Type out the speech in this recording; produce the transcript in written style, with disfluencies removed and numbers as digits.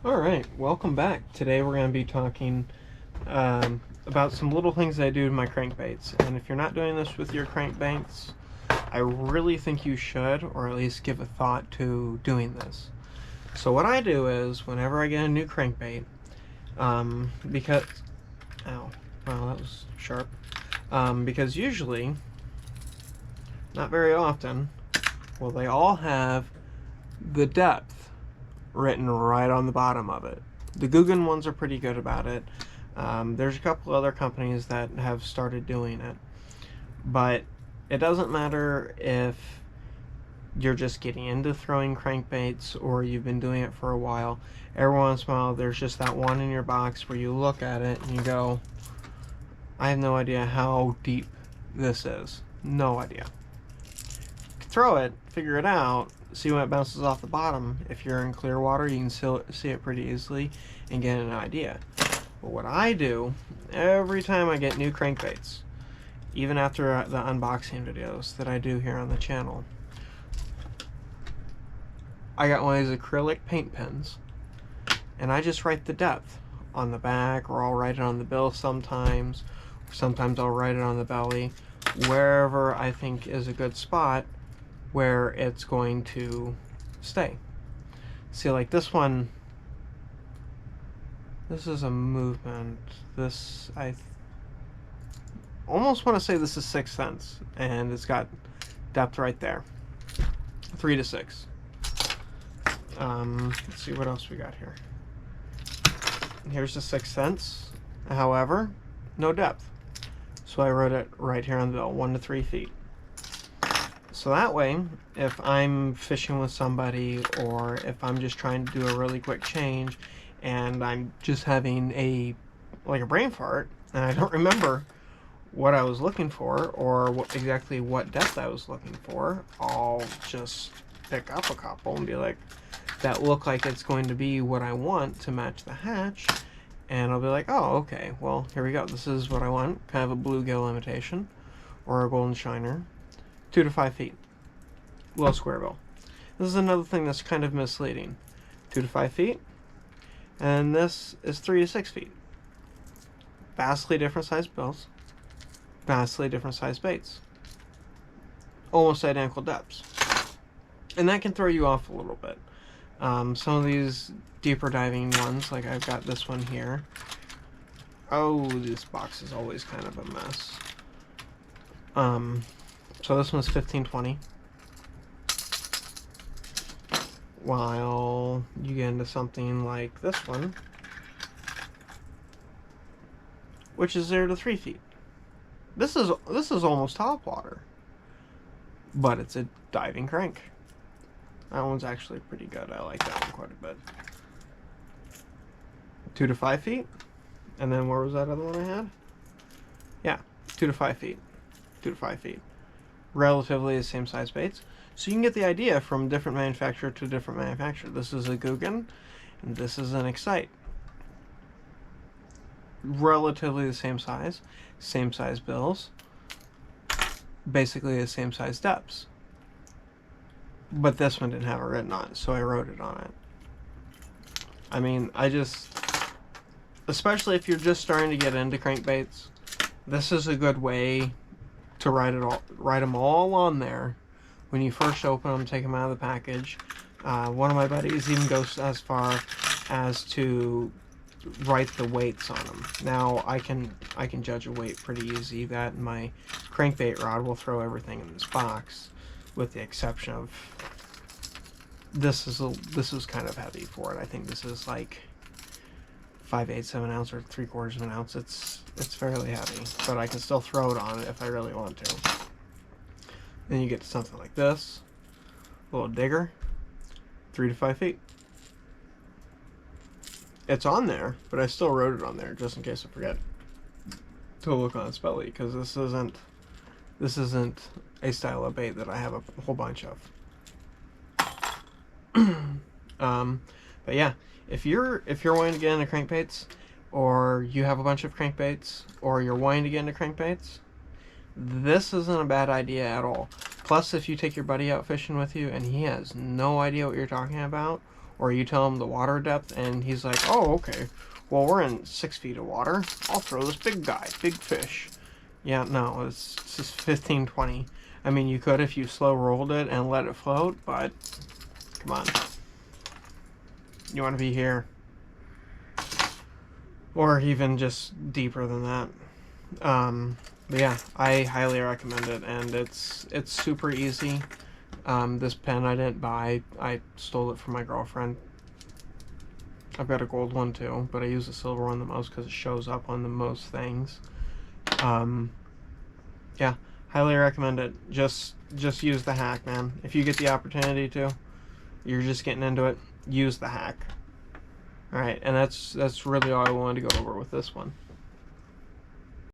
Alright, welcome back. Today we're going to be talking about some little things I do to my crankbaits. And if you're not doing this with your crankbaits, I really think you should, or at least give a thought to doing this. So what I do is, whenever I get a new crankbait, because... Ow, wow, that was sharp. Because usually, not very often, will they all have the depth written right on the bottom of it. The Guggen ones are pretty good about it. There's a couple other companies that have started doing it, but it doesn't matter if you're just getting into throwing crankbaits or you've been doing it for a while. Every once in a while there's just that one in your box where you look at it and you go, I have no idea how deep this is. No idea. Throw it, figure it out, see when it bounces off the bottom. If you're in clear water, you can see it pretty easily and get an idea. But what I do every time I get new crankbaits, even after the unboxing videos that I do here on the channel, I got one of these acrylic paint pens and I just write the depth on the back, or I'll write it on the bill sometimes. Sometimes I'll write it on the belly, wherever I think is a good spot where it's going to stay. See, like this one, this is a movement. This, I almost want to say this is 6 cents, and it's got depth right there, 3 to 6. Let's see what else we got here. Here's the 6 cents. However, no depth. So I wrote it right here on the bill, 1 to 3 feet. So that way, if I'm fishing with somebody, or if I'm just trying to do a really quick change and I'm just having a brain fart and I don't remember what I was looking for, or exactly what depth I was looking for, I'll just pick up a couple and be like, that look like it's going to be what I want to match the hatch, and I'll be like, oh, okay, well, here we go. This is what I want, kind of a bluegill imitation, or a golden shiner. 2 to 5 feet. Low square bill. This is another thing that's kind of misleading. 2 to 5 feet. And this is 3 to 6 feet. Vastly different sized bills. Vastly different sized baits. Almost identical depths. And that can throw you off a little bit. Some of these deeper diving ones, like I've got this one here. Oh, this box is always kind of a mess. So this one's 15-20. While you get into something like this one, which is 0 to 3 feet. This is almost top water, but it's a diving crank. That one's actually pretty good. I like that one quite a bit. 2 to 5 feet, and then where was that other one I had? Yeah, 2 to 5 feet. 2 to 5 feet. Relatively the same size baits, so you can get the idea from different manufacturer to different manufacturer. This is a Guggen, and this is an Excite. Relatively the same size bills, basically the same size depths. But this one didn't have it written on it, so I wrote it on it. I mean, especially if you're just starting to get into crankbaits, this is a good way to write them all on there when you first open them, take them out of the package. One of my buddies even goes as far as to write the weights on them. Now I can judge a weight pretty easy. That and my crankbait rod will throw everything in this box, with the exception of this is kind of heavy for it. I think this is like 5/8 of an ounce or 3/4 of an ounce. It's fairly heavy, but I can still throw it on it if I really want to. Then you get to something like this, a little digger, 3 to 5 feet. It's on there, but I still wrote it on there just in case I forget to look on its belly, because this isn't a style of bait that I have a whole bunch of. But yeah, if you're wanting to get into crankbaits, or you have a bunch of crankbaits, or you're wanting to get into crankbaits, this isn't a bad idea at all. Plus, if you take your buddy out fishing with you and he has no idea what you're talking about, or you tell him the water depth, and he's like, oh, okay, well, we're in 6 feet of water. I'll throw this big guy, big fish. Yeah, no, it's just 15, 20. I mean, you could if you slow rolled it and let it float, but come on. You want to be here. Or even just deeper than that. But yeah, I highly recommend it, and it's super easy. This pen I didn't buy. I stole it from my girlfriend. I've got a gold one too, but I use the silver one the most because it shows up on the most things. Yeah, highly recommend it. Just use the hack, man. If you get the opportunity to, you're just getting into it, use the hack. Alright, and that's really all I wanted to go over with this one.